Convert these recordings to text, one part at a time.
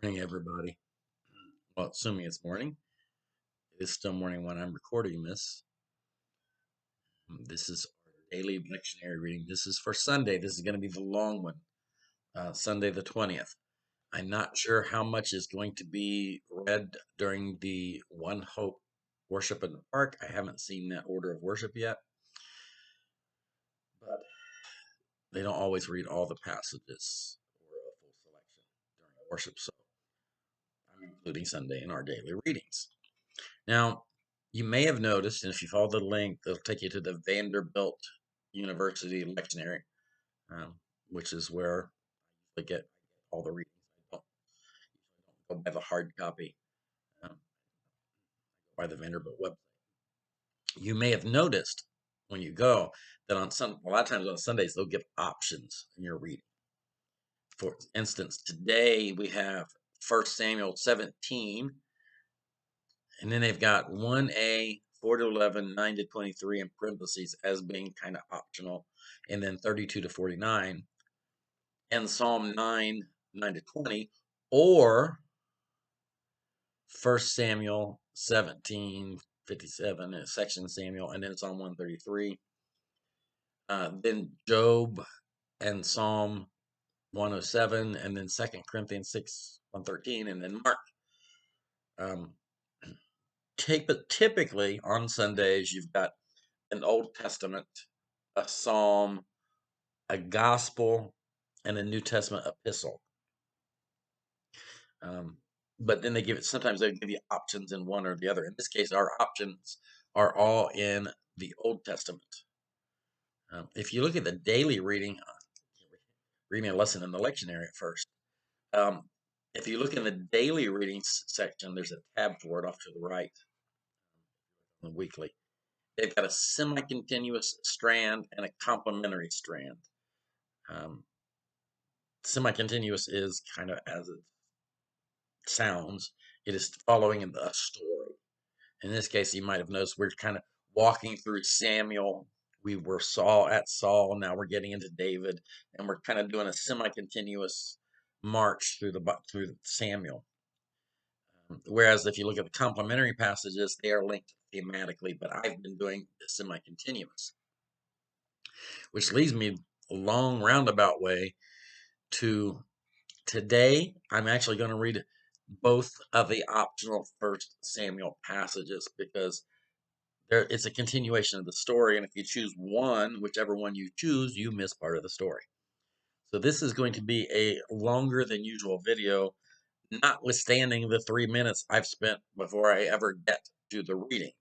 Morning, everybody. Well, assuming it's morning, it is still morning when I'm recording this. This is our daily lectionary reading. This is for Sunday. This is going to be the long one, Sunday the 20th. I'm not sure how much is going to be read during the One Hope worship in the park. I haven't seen that order of worship yet, but they don't always read all the passages or a full selection during worship, so I'm including Sunday in our daily readings. Now, you may have noticed, and if you follow the link, it'll take you to the Vanderbilt University lectionary, which is where I get all the readings. I don't go by the hard copy, um, by the Vanderbilt website. You may have noticed when you go that a lot of times on Sundays they'll give options in your reading. For instance, today we have 1 Samuel 17. And then they've got 1a, 4 to 11, 9 to 23 in parentheses as being kind of optional. And then 32 to 49. And Psalm 9, 9 to 20. Or 1 Samuel 17, 57, section Samuel. And then Psalm 133. Then Job and Psalm 107. And then 2 Corinthians 6, 113. And then Mark. Typically on Sundays, you've got an Old Testament, a Psalm, a Gospel, and a New Testament epistle. But then sometimes they give you options in one or the other. In this case, our options are all in the Old Testament. If you look at the daily reading a lesson in the lectionary at first. If you look in the daily readings section, there's a tab for it off to the right, the weekly. They've got a semi-continuous strand and a complementary strand. Semi-continuous is kind of as it sounds. It is following a story. In this case, you might have noticed we're kind of walking through Samuel. We were at Saul. Now we're getting into David, and we're kind of doing a semi-continuous march through Samuel. Whereas if you look at the complementary passages, they are linked thematically, but I've been doing the semi-continuous, which leads me a long roundabout way to today. I'm actually going to read both of the optional 1 Samuel passages because it's a continuation of the story, and if you choose one, whichever one you choose, you miss part of the story. So this is going to be a longer than usual video, notwithstanding the 3 minutes I've spent before I ever get to the reading.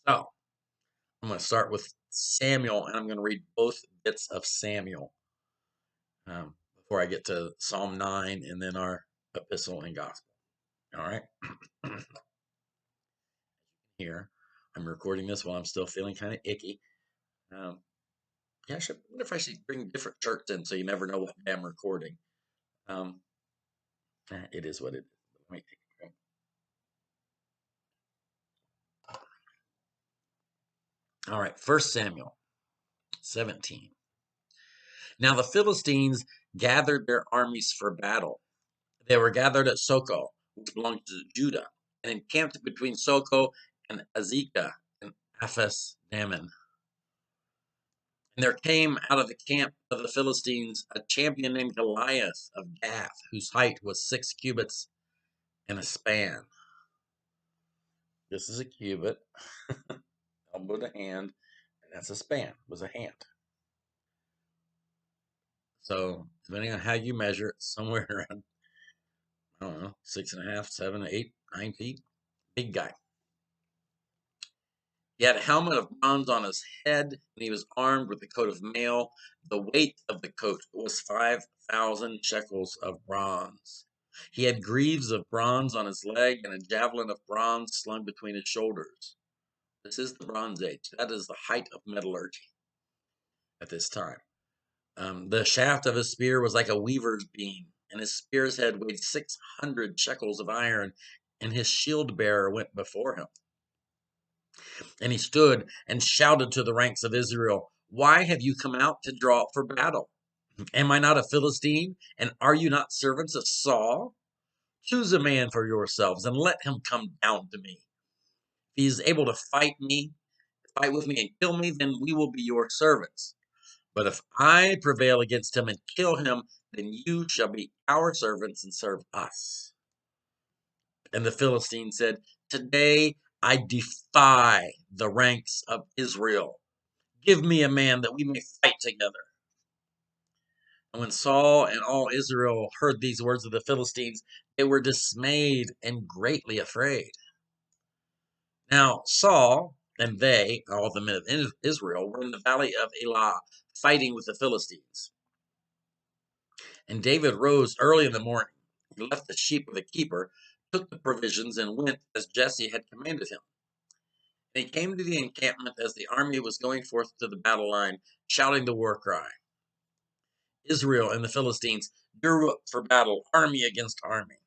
So I'm going to start with Samuel, and I'm going to read both bits of Samuel before I get to Psalm 9 and then our epistle and gospel. All right. Here, I'm recording this while I'm still feeling kind of icky. Yeah, I wonder if I should bring different shirts in so you never know what day I'm recording. It is what it is. Let me take a drink. All right, 1 Samuel 17. Now the Philistines gathered their armies for battle. They were gathered at Soko, which belonged to Judah, and encamped between Soko and Azekah and Ephes Dammim. And there came out of the camp of the Philistines a champion named Goliath of Gath, whose height was 6 cubits and a span. This is a cubit, elbow to hand, and that's a span, was a hand. So, depending on how you measure it, somewhere around, I don't know, 6.5, 7, 8, 9 feet. Big guy. He had a helmet of bronze on his head, and he was armed with a coat of mail. The weight of the coat was 5,000 shekels of bronze. He had greaves of bronze on his leg and a javelin of bronze slung between his shoulders. This is the Bronze Age. That is the height of metallurgy at this time. The shaft of his spear was like a weaver's beam, and his spear's head weighed 600 shekels of iron, and his shield bearer went before him. And he stood and shouted to the ranks of Israel, "Why have you come out to draw up for battle? Am I not a Philistine? And are you not servants of Saul? Choose a man for yourselves and let him come down to me. If he is able to fight with me and kill me, then we will be your servants. But if I prevail against him and kill him, then you shall be our servants and serve us. And the Philistine said, Today I defy the ranks of Israel. Give me a man that we may fight together. And when Saul and all Israel heard these words of the Philistines, they were dismayed and greatly afraid. Now Saul and all the men of Israel, were in the valley of Elah, fighting with the Philistines. And David rose early in the morning. He left the sheep with a keeper, took the provisions, and went as Jesse had commanded him. And he came to the encampment as the army was going forth to the battle line, shouting the war cry. Israel and the Philistines drew up for battle, army against army.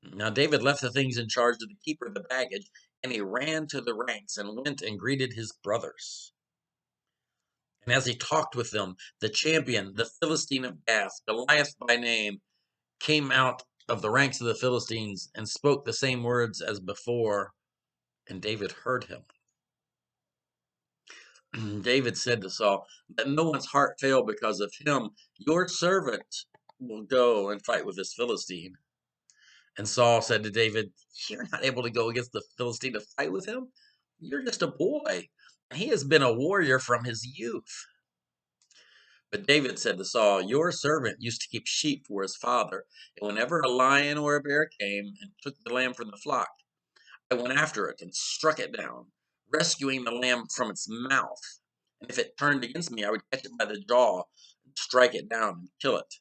Now David left the things in charge of the keeper of the baggage, and he ran to the ranks and went and greeted his brothers. And as he talked with them, the champion, the Philistine of Gath, Goliath by name, came out of the ranks of the Philistines and spoke the same words as before, and David heard him. David said to Saul, Let no one's heart fail because of him. Your servant will go and fight with this Philistine. And Saul said to David, You're not able to go against the Philistine to fight with him. You're just a boy. He has been a warrior from his youth. But David said to Saul, Your servant used to keep sheep for his father, and whenever a lion or a bear came and took the lamb from the flock, I went after it and struck it down, rescuing the lamb from its mouth. And if it turned against me, I would catch it by the jaw and strike it down and kill it.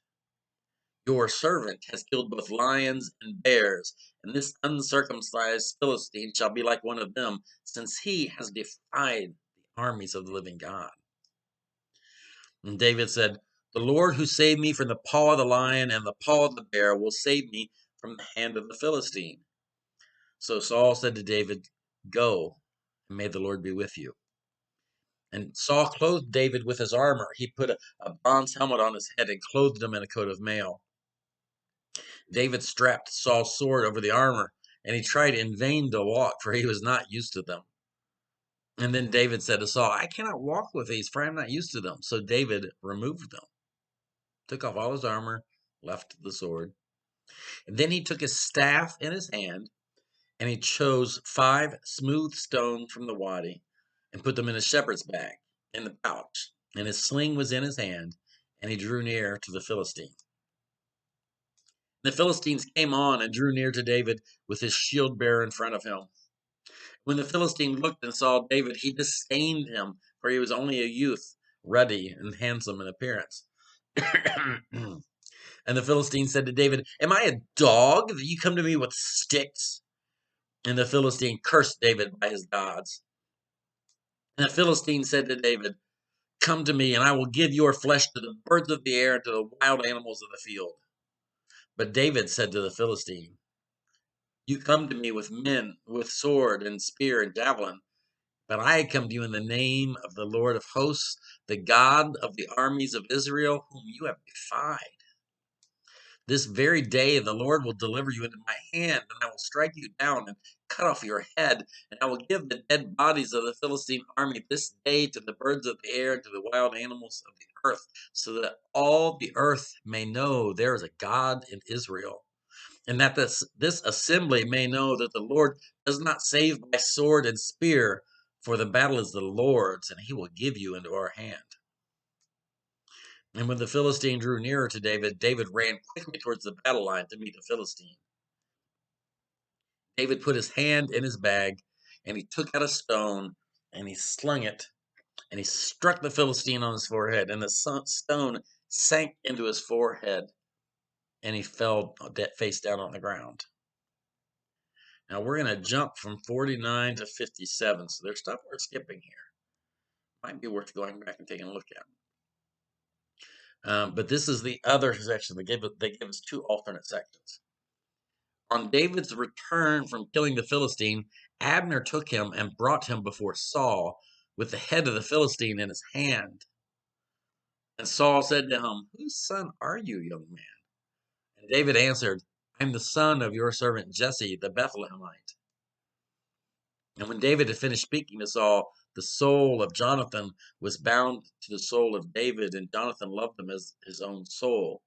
Your servant has killed both lions and bears, and this uncircumcised Philistine shall be like one of them, since he has defied the armies of the living God. And David said, The Lord who saved me from the paw of the lion and the paw of the bear will save me from the hand of the Philistine. So Saul said to David, Go, and may the Lord be with you. And Saul clothed David with his armor. He put a bronze helmet on his head and clothed him in a coat of mail. David strapped Saul's sword over the armor, and he tried in vain to walk, for he was not used to them. And then David said to Saul, I cannot walk with these, for I am not used to them. So David removed them, took off all his armor, left the sword. And then he took his staff in his hand, and he chose 5 smooth stones from the wadi, and put them in his shepherd's bag, in the pouch. And his sling was in his hand, and he drew near to the Philistine. The Philistines came on and drew near to David with his shield bearer in front of him. When the Philistine looked and saw David, he disdained him, for he was only a youth, ruddy and handsome in appearance. And the Philistine said to David, Am I a dog that you come to me with sticks? And the Philistine cursed David by his gods. And the Philistine said to David, Come to me, and I will give your flesh to the birds of the air and to the wild animals of the field. But David said to the Philistine, You come to me with men, with sword and spear and javelin, but I come to you in the name of the Lord of hosts, the God of the armies of Israel, whom you have defied. This very day the Lord will deliver you into my hand, and I will strike you down and cut off your head, and I will give the dead bodies of the Philistine army this day to the birds of the air and to the wild animals of the earth, so that all the earth may know there is a God in Israel, and that this assembly may know that the Lord does not save by sword and spear, for the battle is the Lord's, and he will give you into our hand. And when the Philistine drew nearer to David, David ran quickly towards the battle line to meet the Philistine. David put his hand in his bag, and he took out a stone, and he slung it, and he struck the Philistine on his forehead, and the stone sank into his forehead, and he fell face down on the ground. Now we're going to jump from 49 to 57, so there's stuff we're skipping here. Might be worth going back and taking a look at. But this is the other section. They give us 2 alternate sections. On David's return from killing the Philistine, Abner took him and brought him before Saul with the head of the Philistine in his hand. And Saul said to him, "Whose son are you, young man?" And David answered, "I am the son of your servant Jesse the Bethlehemite." And when David had finished speaking to Saul, the soul of Jonathan was bound to the soul of David, and Jonathan loved him as his own soul.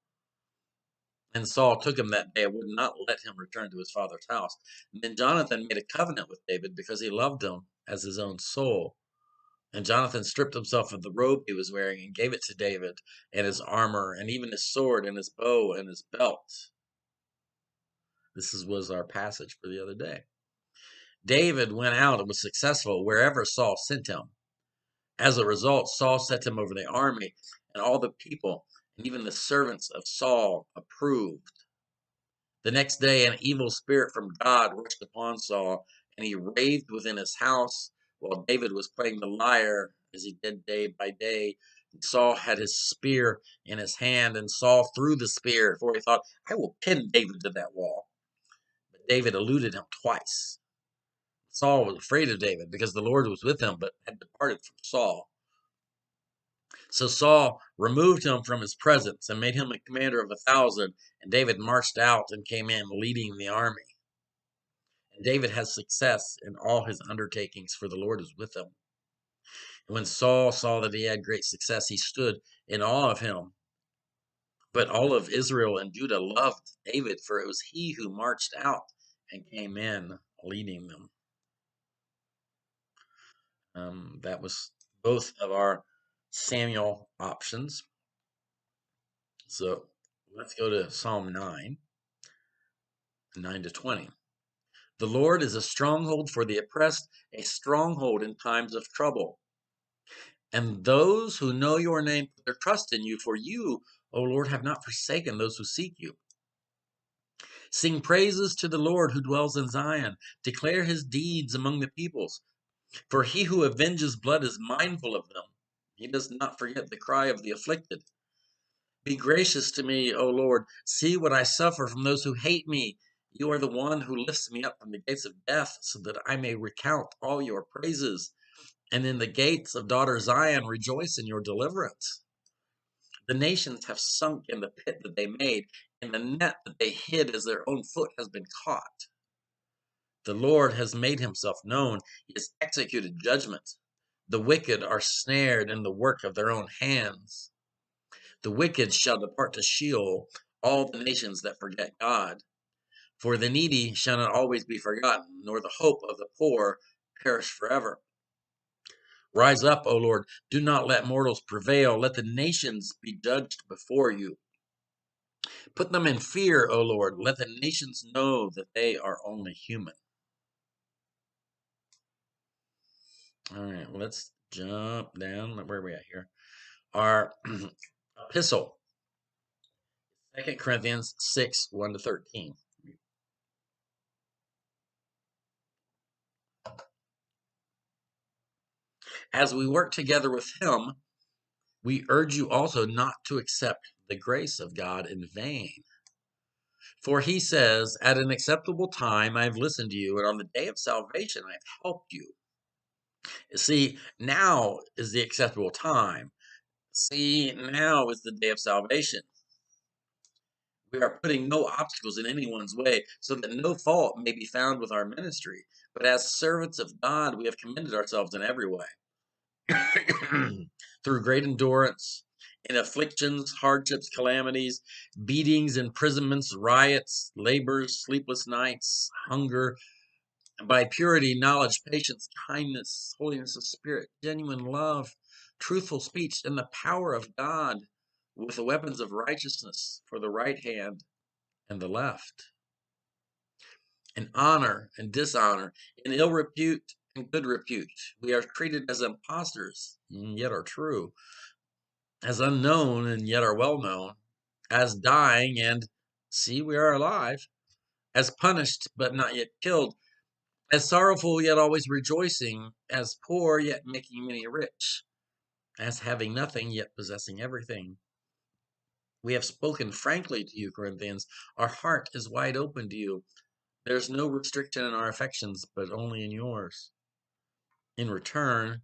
And Saul took him that day and would not let him return to his father's house. And then Jonathan made a covenant with David because he loved him as his own soul. And Jonathan stripped himself of the robe he was wearing and gave it to David, and his armor, and even his sword, and his bow, and his belt. Was our passage for the other day. David went out and was successful wherever Saul sent him. As a result, Saul set him over the army, and all the people, and even the servants of Saul, approved. The next day, an evil spirit from God rushed upon Saul, and he raved within his house while David was playing the lyre, as he did day by day. Saul had his spear in his hand, and Saul threw the spear, for he thought, "I will pin David to that wall." But David eluded him twice. Saul was afraid of David because the Lord was with him, but had departed from Saul. So Saul removed him from his presence and made him a commander of 1,000, and David marched out and came in leading the army. And David has success in all his undertakings, for the Lord is with him. And when Saul saw that he had great success, he stood in awe of him. But all of Israel and Judah loved David, for it was he who marched out and came in leading them. That was both of our Samuel options. So let's go to Psalm 9, 9 to 20. The Lord is a stronghold for the oppressed, a stronghold in times of trouble. And those who know your name put their trust in you, for you, O Lord, have not forsaken those who seek you. Sing praises to the Lord who dwells in Zion. Declare his deeds among the peoples. For he who avenges blood is mindful of them. He does not forget the cry of the afflicted. Be gracious to me, O Lord. See what I suffer from those who hate me. You are the one who lifts me up from the gates of death, so that I may recount all your praises. And in the gates of daughter Zion rejoice in your deliverance. The nations have sunk in the pit that they made, and the net that they hid as their own foot has been caught. The Lord has made himself known. He has executed judgment. The wicked are snared in the work of their own hands. The wicked shall depart to Sheol, all the nations that forget God. For the needy shall not always be forgotten, nor the hope of the poor perish forever. Rise up, O Lord, do not let mortals prevail. Let the nations be judged before you. Put them in fear, O Lord. Let the nations know that they are only human. All right, let's jump down. Where are we at here? Our epistle, 2 Corinthians 6, 1 to 13. As we work together with him, we urge you also not to accept the grace of God in vain. For he says, "At an acceptable time I have listened to you, and on the day of salvation I have helped you." See, now is the acceptable time. See, now is the day of salvation. We are putting no obstacles in anyone's way, so that no fault may be found with our ministry. But as servants of God, we have commended ourselves in every way. Through great endurance, in afflictions, hardships, calamities, beatings, imprisonments, riots, labors, sleepless nights, hunger, by purity, knowledge, patience, kindness, holiness of spirit, genuine love, truthful speech, and the power of God, with the weapons of righteousness for the right hand and the left, in honor and dishonor, in ill repute and good repute. We are treated as impostors, and yet are true, as unknown and yet are well known, as dying and see we are alive, as punished but not yet killed, as sorrowful yet always rejoicing, as poor yet making many rich, as having nothing yet possessing everything. We have spoken frankly to you, Corinthians. Our heart is wide open to you. There's no restriction in our affections, but only in yours. In return,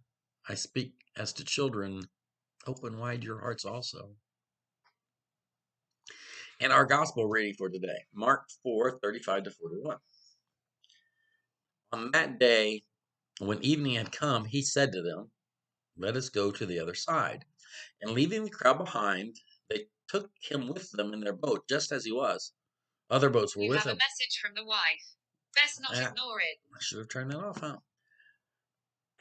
I speak as to children, Open wide your hearts also. And our gospel reading for today, Mark 4:35-41. On that day, when evening had come, he said to them, "Let us go to the other side." And leaving the crowd behind, they took him with them in their boat, just as he was. Other boats were with him. You have a message from the wife. Best not ignore it. I should have turned that off, huh?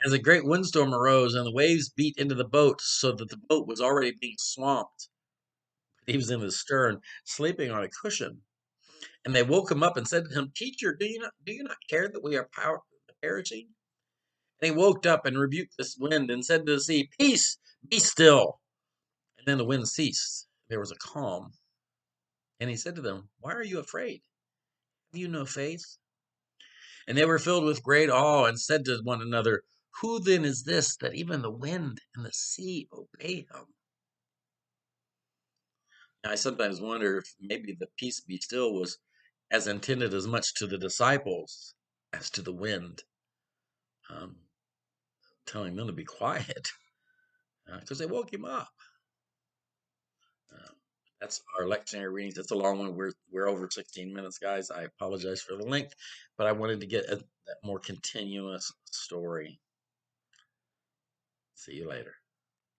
As a great windstorm arose and the waves beat into the boat so that the boat was already being swamped. He was in the stern, sleeping on a cushion. And they woke him up and said to him, "Teacher, do you not care that we are perishing?" And he woke up and rebuked this wind and said to the sea, "Peace, be still." And then the wind ceased. There was a calm. And he said to them, "Why are you afraid? Have you no faith?" And they were filled with great awe and said to one another, "Who then is this that even the wind and the sea obey him?" Now, I sometimes wonder if maybe the peace be still was as intended as much to the disciples as to the wind, um, telling them to be quiet because they woke him up. Uh, that's our lectionary readings. That's a long one. We're over 16 minutes, guys. I apologize for the length, but I wanted to get that more continuous story. See you later.